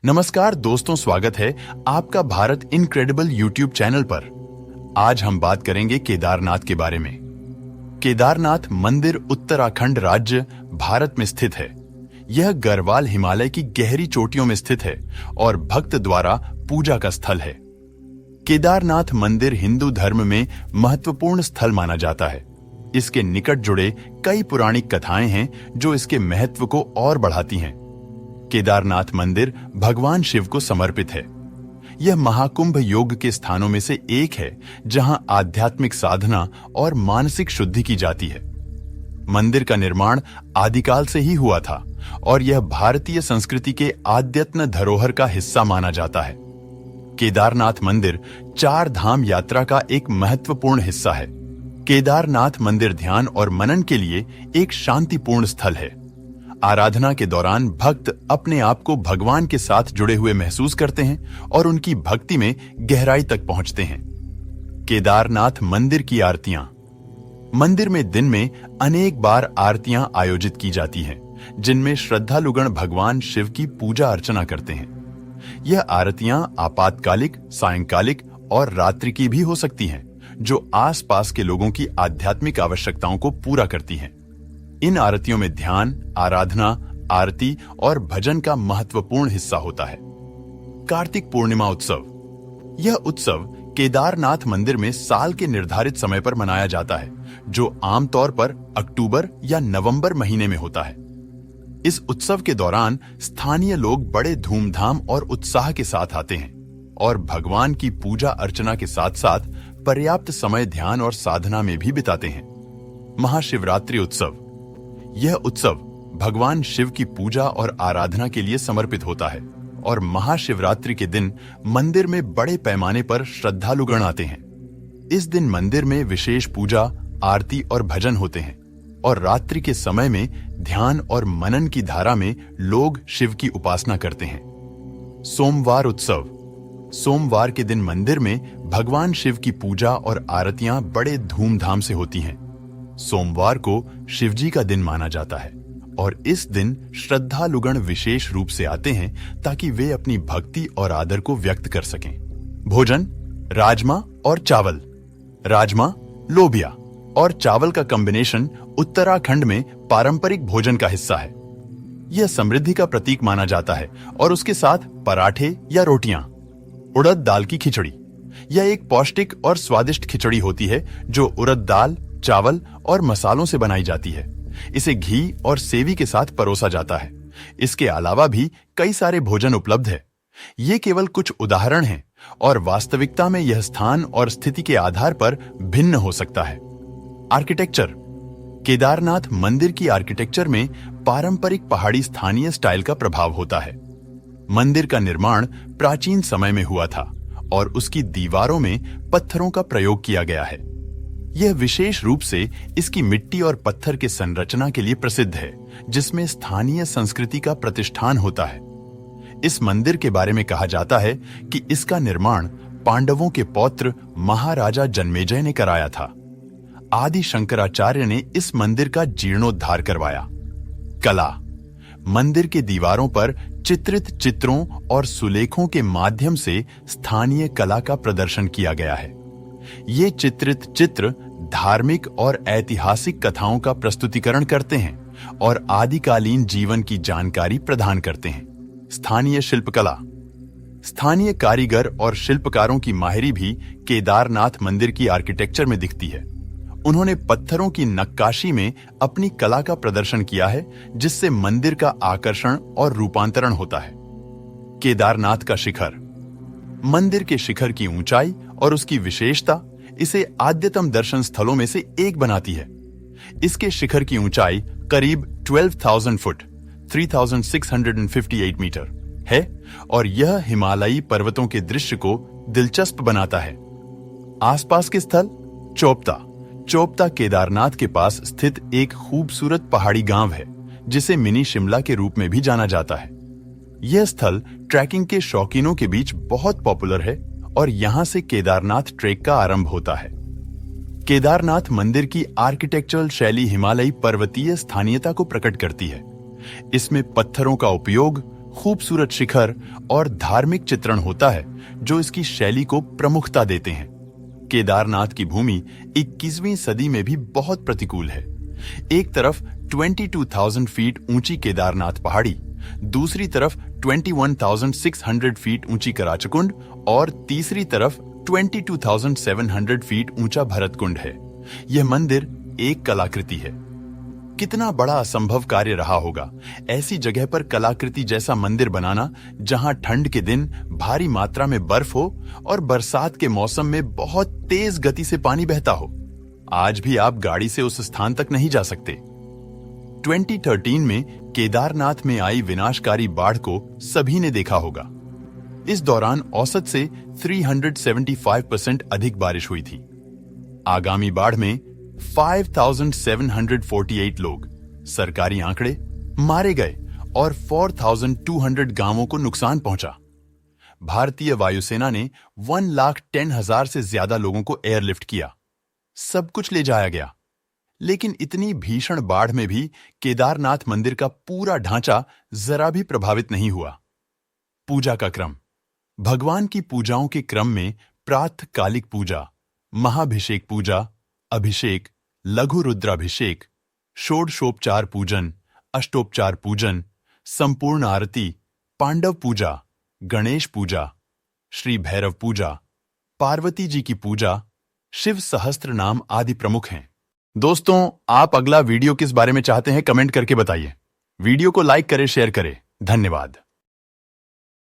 नमस्कार दोस्तों, स्वागत है आपका भारत इनक्रेडिबल यूट्यूब चैनल पर। आज हम बात करेंगे केदारनाथ के बारे में। केदारनाथ मंदिर उत्तराखंड राज्य भारत में स्थित है। यह गढ़वाल हिमालय की गहरी चोटियों में स्थित है और भक्त द्वारा पूजा का स्थल है। केदारनाथ मंदिर हिंदू धर्म में महत्वपूर्ण स्थल माना जाता है। इसके निकट जुड़े कई पौराणिक कथाएं हैं जो इसके महत्व को और बढ़ाती हैं। केदारनाथ मंदिर भगवान शिव को समर्पित है। यह महाकुंभ योग के स्थानों में से एक है जहां आध्यात्मिक साधना और मानसिक शुद्धि की जाती है। मंदिर का निर्माण आदिकाल से ही हुआ था और यह भारतीय संस्कृति के आध्यात्म धरोहर का हिस्सा माना जाता है। केदारनाथ मंदिर 4 धाम यात्रा का एक महत्वपूर्ण हिस्सा है। केदारनाथ मंदिर ध्यान और मनन के लिए एक शांतिपूर्ण स्थल है। आराधना के दौरान भक्त अपने आप को भगवान के साथ जुड़े हुए महसूस करते हैं और उनकी भक्ति में गहराई तक पहुंचते हैं। केदारनाथ मंदिर की आरतियां। मंदिर में दिन में अनेक बार आरतियां आयोजित की जाती हैं, जिनमें श्रद्धालुगण भगवान शिव की पूजा अर्चना करते हैं। यह आरतियां आपातकालिक, सायंकालिक और रात्रि की भी हो सकती हैं, जो आसपास के लोगों की आध्यात्मिक आवश्यकताओं को पूरा करती हैं। इन आरतियों में ध्यान, आराधना, आरती और भजन का महत्वपूर्ण हिस्सा होता है। कार्तिक पूर्णिमा उत्सव। यह उत्सव केदारनाथ मंदिर में साल के निर्धारित समय पर मनाया जाता है, जो आमतौर पर अक्टूबर या नवंबर महीने में होता है। इस उत्सव के दौरान स्थानीय लोग बड़े धूमधाम और उत्साह के साथ आते हैं और भगवान की पूजा अर्चना के साथ साथ पर्याप्त समय ध्यान और साधना में भी बिताते हैं। महाशिवरात्रि उत्सव। यह उत्सव भगवान शिव की पूजा और आराधना के लिए समर्पित होता है और महाशिवरात्रि के दिन मंदिर में बड़े पैमाने पर श्रद्धालुगण आते हैं। इस दिन मंदिर में विशेष पूजा, आरती और भजन होते हैं और रात्रि के समय में ध्यान और मनन की धारा में लोग शिव की उपासना करते हैं। सोमवार उत्सव। सोमवार के दिन मंदिर में भगवान शिव की पूजा और आरतियां बड़े धूमधाम से होती हैं। सोमवार को शिवजी का दिन माना जाता है और इस दिन श्रद्धालुगण विशेष रूप से आते हैं ताकि वे अपनी भक्ति और आदर को व्यक्त कर सकें। भोजन। राजमा और चावल। राजमा, लोबिया और चावल का कॉम्बिनेशन उत्तराखंड में पारंपरिक भोजन का हिस्सा है। यह समृद्धि का प्रतीक माना जाता है और उसके साथ पराठे या रोटियां। उड़द दाल की खिचड़ी। यह एक पौष्टिक और स्वादिष्ट खिचड़ी होती है जो उड़द दाल, चावल और मसालों से बनाई जाती है। इसे घी और सेवी के साथ परोसा जाता है। इसके अलावा भी कई सारे भोजन उपलब्ध है। ये केवल कुछ उदाहरण हैं और वास्तविकता में यह स्थान और स्थिति के आधार पर भिन्न हो सकता है। आर्किटेक्चर। केदारनाथ मंदिर की आर्किटेक्चर में पारंपरिक पहाड़ी स्थानीय स्टाइल का प्रभाव होता है। मंदिर का निर्माण प्राचीन समय में हुआ था और उसकी दीवारों में पत्थरों का प्रयोग किया गया है। यह विशेष रूप से इसकी मिट्टी और पत्थर के संरचना के लिए प्रसिद्ध है, जिसमें स्थानीय संस्कृति का प्रतिष्ठान होता है। इस मंदिर के बारे में कहा जाता है कि इसका निर्माण पांडवों के पौत्र महाराजा जन्मेजय ने कराया था। आदि शंकराचार्य ने इस मंदिर का जीर्णोद्धार करवाया। कला। मंदिर के दीवारों पर चित्रित चित्रों और सुलेखों के माध्यम से स्थानीय कला का प्रदर्शन किया गया है। ये चित्रित चित्र धार्मिक और ऐतिहासिक कथाओं का प्रस्तुतिकरण करते हैं और आदिकालीन जीवन की जानकारी प्रदान करते हैं। स्थानीय शिल्पकला। स्थानीय कारीगर और शिल्पकारों की माहिरी भी केदारनाथ मंदिर की आर्किटेक्चर में दिखती है। उन्होंने पत्थरों की नक्काशी में अपनी कला का प्रदर्शन किया है, जिससे मंदिर का आकर्षण और रूपांतरण होता है। केदारनाथ का शिखर। मंदिर के शिखर की ऊंचाई और उसकी विशेषता इसे आद्यतम दर्शन स्थलों में से एक बनाती है। इसके शिखर की ऊंचाई करीब 12,000 फुट 3,658 मीटर है और यह हिमालयी पर्वतों के दृश्य को दिलचस्प बनाता है। आसपास के स्थल। चोपता। चोपता केदारनाथ के पास स्थित एक खूबसूरत पहाड़ी गांव है, जिसे मिनी शिमला के रूप में भी जाना जाता है। यह स्थल ट्रैकिंग के शौकीनों के बीच बहुत पॉपुलर है और यहां से केदारनाथ ट्रेक का आरंभ होता है। केदारनाथ मंदिर की आर्किटेक्चरल शैली हिमालयी पर्वतीय स्थानीयता को प्रकट करती है। इसमें पत्थरों का उपयोग, खूबसूरत शिखर और धार्मिक चित्रण होता है जो इसकी शैली को प्रमुखता देते हैं। केदारनाथ की भूमि 21वीं सदी में भी बहुत प्रतिकूल है। एक तरफ 22,000 फीट ऊंची केदारनाथ पहाड़ी, दूसरी तरफ 21,600 फीट ऊंची कराचकुंड और तीसरी तरफ 22,700 फीट ऊंचा भरतकुंड है। यह मंदिर एक कलाकृति है। कितना बड़ा असंभव कार्य रहा होगा ऐसी जगह पर कलाकृति जैसा मंदिर बनाना, जहां ठंड के दिन भारी मात्रा में बर्फ हो और बरसात के मौसम में बहुत तेज गति से पानी बहता हो। आज भी आप गाड़ी से उस स्थान तक नहीं जा सकते। 2013 में केदारनाथ में आई विनाशकारी बाढ़ को सभी ने देखा होगा। इस दौरान औसत से 375% अधिक बारिश हुई थी। आगामी बाढ़ में 5,748 लोग, सरकारी आंकड़े, मारे गए और 4,200 गांवों को नुकसान पहुंचा। भारतीय वायुसेना ने 1,10,000 से ज्यादा लोगों को एयरलिफ्ट किया। सब कुछ ले जाया गया। लेकिन इतनी भीषण बाढ़ में भी केदारनाथ मंदिर का पूरा ढांचा जरा भी प्रभावित नहीं हुआ। पूजा का क्रम। भगवान की पूजाओं के क्रम में प्रातःकालिक पूजा, महाभिषेक पूजा, अभिषेक, लघु रुद्राभिषेक, षोडशोपचार पूजन, अष्टोपचार पूजन, संपूर्ण आरती, पांडव पूजा, गणेश पूजा, श्री भैरव पूजा, पार्वती जी की पूजा, शिव सहस्त्र नाम आदि प्रमुख हैं। दोस्तों, आप अगला वीडियो किस बारे में चाहते हैं कमेंट करके बताइए। वीडियो को लाइक करें, शेयर करें। धन्यवाद।